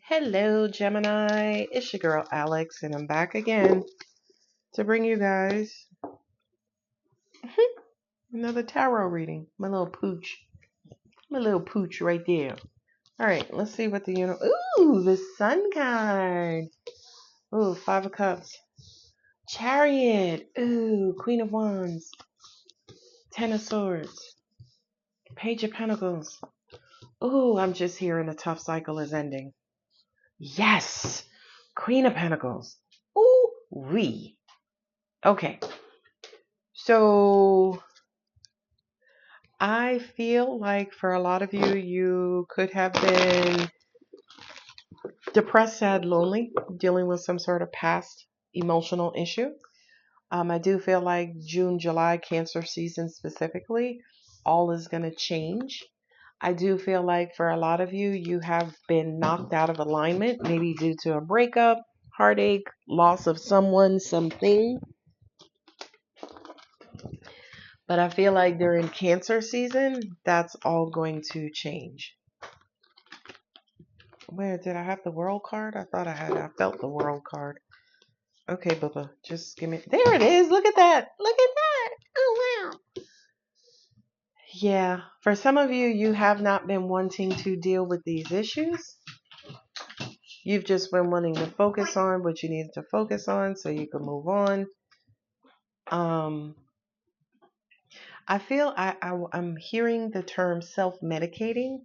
Hello, Gemini. It's your girl Alex, and I'm back again to bring you guys another tarot reading. My little pooch. My little pooch right there. All right, let's see what the universe. Ooh, the Sun card. Ooh, Five of Cups. Chariot. Ooh, Queen of Wands. Ten of Swords. Page of Pentacles. Ooh, I'm just hearing a tough cycle is ending. Yes, Queen of Pentacles. Ooh, wee. Okay. So I feel like for a lot of you, you could have been depressed, sad, lonely, dealing with some sort of past emotional issue. I do feel like June, July, Cancer season specifically, all is going to change. I do feel like for a lot of you, you have been knocked out of alignment, maybe due to a breakup, heartache, loss of someone, something. But I feel like during Cancer season, that's all going to change. Where did I have the world card? I felt the world card. Okay, Bubba, just give me. There it is. Look at that. Look at that. Oh, wow. Yeah, for some of you, you have not been wanting to deal with these issues. You've just been wanting to focus on what you need to focus on so you can move on. I feel I'm hearing the term self-medicating,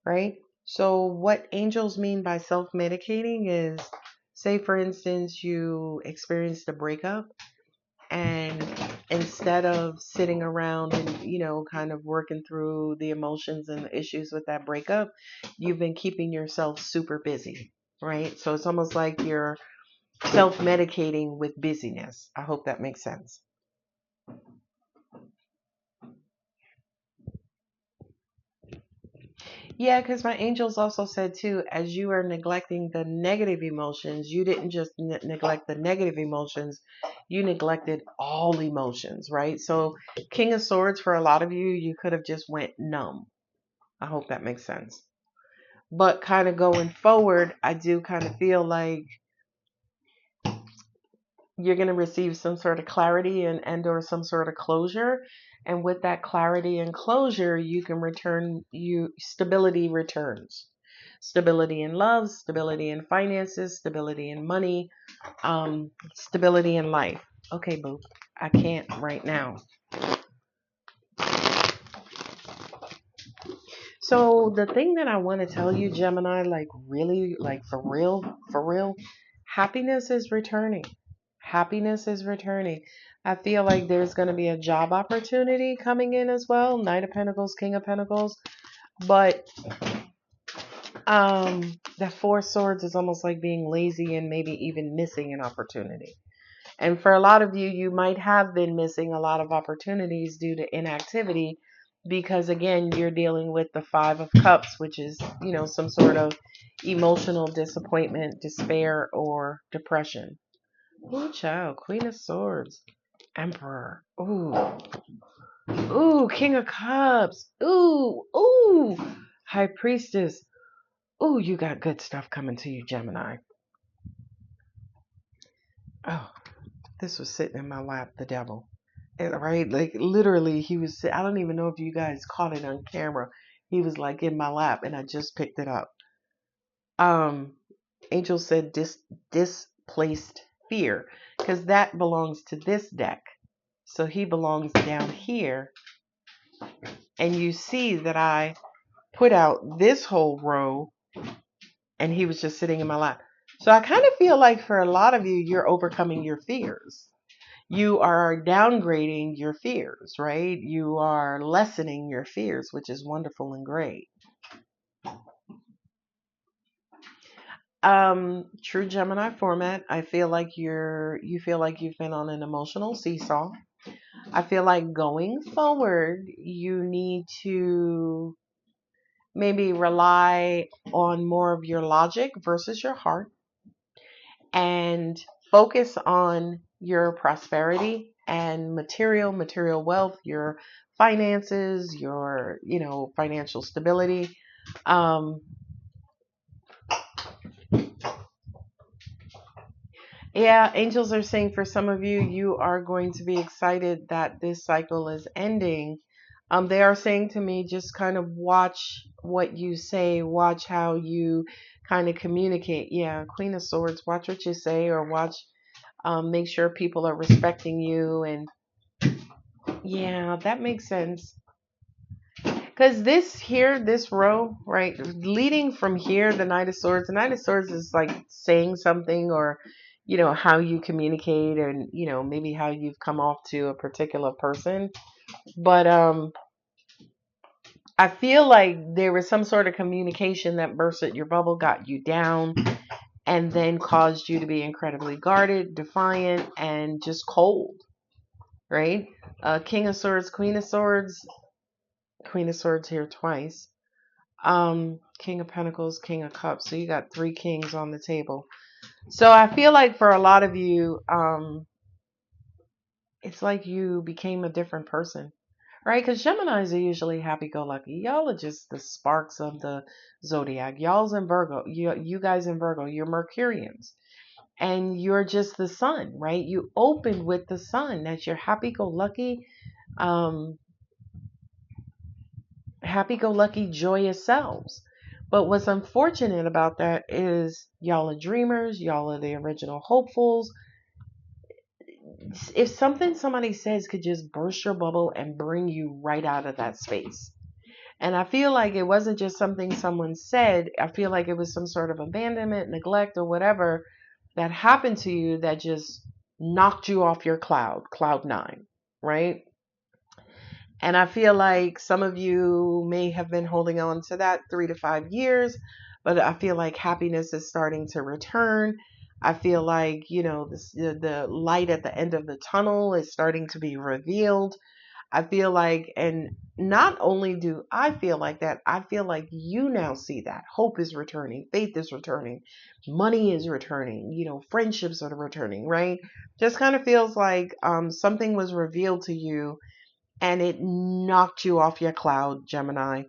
right? So what angels mean by self-medicating is, say for instance, you experienced a breakup and instead of sitting around and, kind of working through the emotions and the issues with that breakup, you've been keeping yourself super busy, right? So it's almost like you're self-medicating with busyness. I hope that makes sense. Yeah, because my angels also said too, as you are neglecting the negative emotions, you didn't just neglect the negative emotions, you neglected all emotions, right? So, King of Swords, for a lot of you, you could have just went numb. I hope that makes sense. But kind of going forward, I do kind of feel like you're going to receive some sort of clarity and or some sort of closure, and with that clarity and closure you can return you stability returns, stability in love, stability in finances, stability in money, stability in life. Okay, boo, I can't right now. So the thing that I want to tell you, Gemini, like really, like for real, happiness is returning. Happiness is returning. I feel like there's going to be a job opportunity coming in as well. Knight of Pentacles, King of Pentacles. But that Four of Swords is almost like being lazy and maybe even missing an opportunity. And for a lot of you, you might have been missing a lot of opportunities due to inactivity because, again, you're dealing with the Five of Cups, which is, some sort of emotional disappointment, despair, or depression. Ooh, child, Queen of Swords, Emperor. Ooh, ooh, King of Cups. Ooh, ooh, High Priestess. Ooh, you got good stuff coming to you, Gemini. Oh, this was sitting in my lap, the devil. Right? Like literally, he was. I don't even know if you guys caught it on camera. He was like in my lap, and I just picked it up. Um, Angel said displaced fear, because that belongs to this deck. So he belongs down here, and you see that I put out this whole row, and he was just sitting in my lap. So I kind of feel like for a lot of you, you're overcoming your fears. You are downgrading your fears, right? You are lessening your fears, which is wonderful and great. True Gemini format. I feel like you feel like you've been on an emotional seesaw. I feel like going forward, you need to maybe rely on more of your logic versus your heart and focus on your prosperity and material wealth, your finances, your, financial stability. Um, Yeah, angels are saying for some of you, you are going to be excited that this cycle is ending. They are saying to me, just kind of watch what you say, watch how you kind of communicate. Yeah, Queen of Swords, watch what you say, or watch, make sure people are respecting you. And yeah, that makes sense. Because this here, this row, right, leading from here, the Knight of Swords is like saying something, or, how you communicate, and, maybe how you've come off to a particular person. But I feel like there was some sort of communication that bursted your bubble, got you down, and then caused you to be incredibly guarded, defiant, and just cold, right? King of Swords, Queen of Swords here twice. King of Pentacles, King of Cups. So you got three kings on the table. So I feel like for a lot of you, it's like you became a different person, right? Because Geminis are usually happy-go-lucky. Y'all are just the sparks of the zodiac. Y'all's in Virgo. You guys in Virgo. You're Mercurians, and you're just the sun, right? You opened with the sun. That's your happy-go-lucky, um, happy-go-lucky, joyous selves. But what's unfortunate about that is y'all are dreamers. Y'all are the original hopefuls. If something somebody says could just burst your bubble and bring you right out of that space. And I feel like it wasn't just something someone said. I feel like it was some sort of abandonment, neglect, or whatever that happened to you that just knocked you off your cloud nine, right? And I feel like some of you may have been holding on to that 3 to 5 years, but I feel like happiness is starting to return. I feel like, the light at the end of the tunnel is starting to be revealed. I feel like, and not only do I feel like that, I feel like you now see that. Hope is returning, faith is returning, money is returning, friendships are returning, right? Just kind of feels like something was revealed to you and it knocked you off your cloud, Gemini,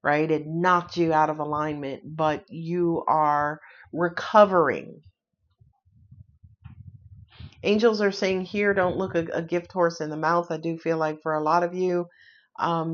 right? It knocked you out of alignment, but you are recovering. Angels are saying here, don't look a gift horse in the mouth. I do feel like for a lot of you,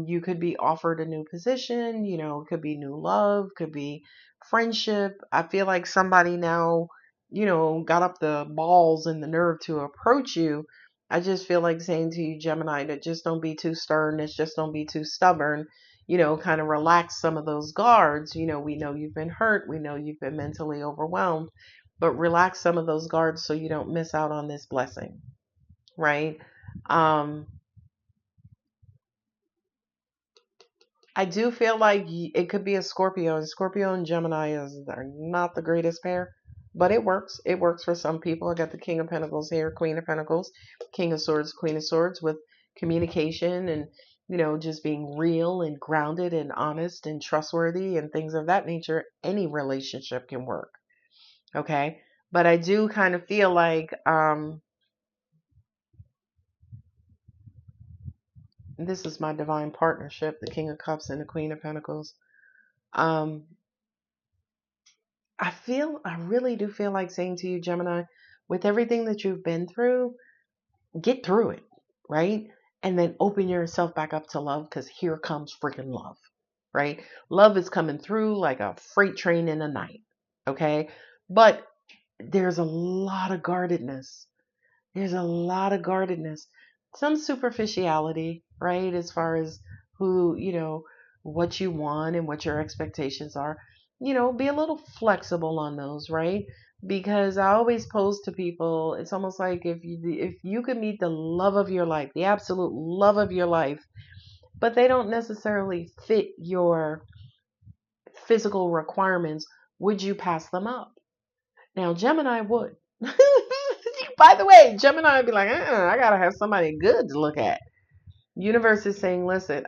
you could be offered a new position, could be new love, could be friendship. I feel like somebody now, got up the balls and the nerve to approach you. I just feel like saying to you, Gemini, that just don't be too stern, that just don't be too stubborn, kind of relax some of those guards. We know you've been hurt, we know you've been mentally overwhelmed, but relax some of those guards so you don't miss out on this blessing, right? Um, I do feel like it could be a Scorpio, and Scorpio and Gemini are not the greatest pair, but it works. It works for some people. I got the King of Pentacles here, Queen of Pentacles, King of Swords, Queen of Swords, with communication and, just being real and grounded and honest and trustworthy and things of that nature. Any relationship can work. Okay. But I do kind of feel like, this is my divine partnership, the King of Cups and the Queen of Pentacles. Um, I really do feel like saying to you, Gemini, with everything that you've been through, get through it, right? And then open yourself back up to love, because here comes freaking love, right? Love is coming through like a freight train in the night, okay? But there's a lot of guardedness. There's a lot of guardedness, some superficiality, right? As far as who, what you want and what your expectations are. Be a little flexible on those, right? Because I always pose to people, it's almost like if you could meet the love of your life, the absolute love of your life, but they don't necessarily fit your physical requirements, would you pass them up? Now, Gemini would. By the way, Gemini would be like, I gotta have somebody good to look at. Universe is saying, listen,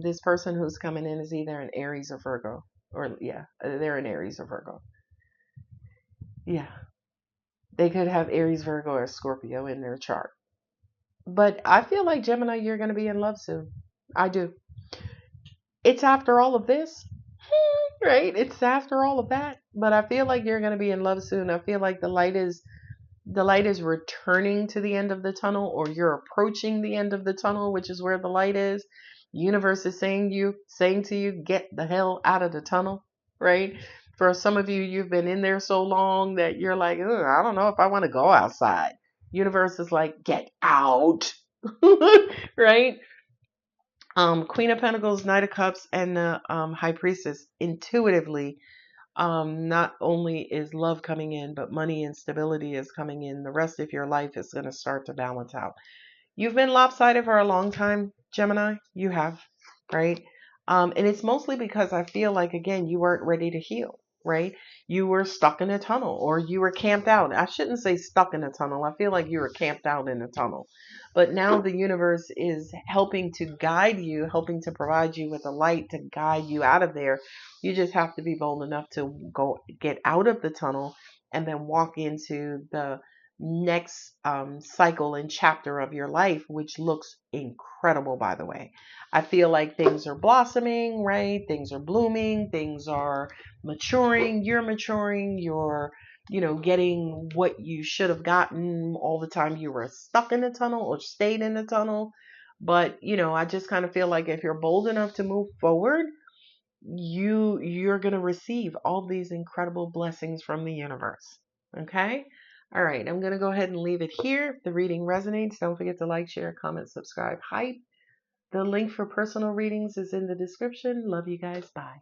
this person who's coming in is either an Aries or Virgo. Or, yeah, they're an Aries or Virgo. Yeah. They could have Aries, Virgo, or Scorpio in their chart. But I feel like, Gemini, you're going to be in love soon. I do. It's after all of this, right? It's after all of that. But I feel like you're going to be in love soon. I feel like the light is The light is returning to the end of the tunnel, or you're approaching the end of the tunnel, which is where the light is. Universe is saying to you, get the hell out of the tunnel, right? For some of you, you've been in there so long that you're like, "Ugh, I don't know if I want to go outside." Universe is like, get out, right? Queen of Pentacles, Knight of Cups, and the High Priestess. Intuitively, not only is love coming in, but money and stability is coming in. The rest of your life is going to start to balance out. You've been lopsided for a long time, Gemini. You have, right? And it's mostly because I feel like, again, you weren't ready to heal, right? You were stuck in a tunnel, or you were camped out. I shouldn't say stuck in a tunnel. I feel like you were camped out in a tunnel. But now the universe is helping to guide you, helping to provide you with a light to guide you out of there. You just have to be bold enough to go get out of the tunnel and then walk into the next cycle and chapter of your life, which looks incredible, by the way. I feel like things are blossoming, right? Things are blooming, things are maturing, you're getting what you should have gotten all the time you were stuck in the tunnel or stayed in the tunnel. But, I just kind of feel like if you're bold enough to move forward, you're going to receive all these incredible blessings from the universe. Okay? All right, I'm going to go ahead and leave it here. If the reading resonates, don't forget to like, share, comment, subscribe, hype. The link for personal readings is in the description. Love you guys. Bye.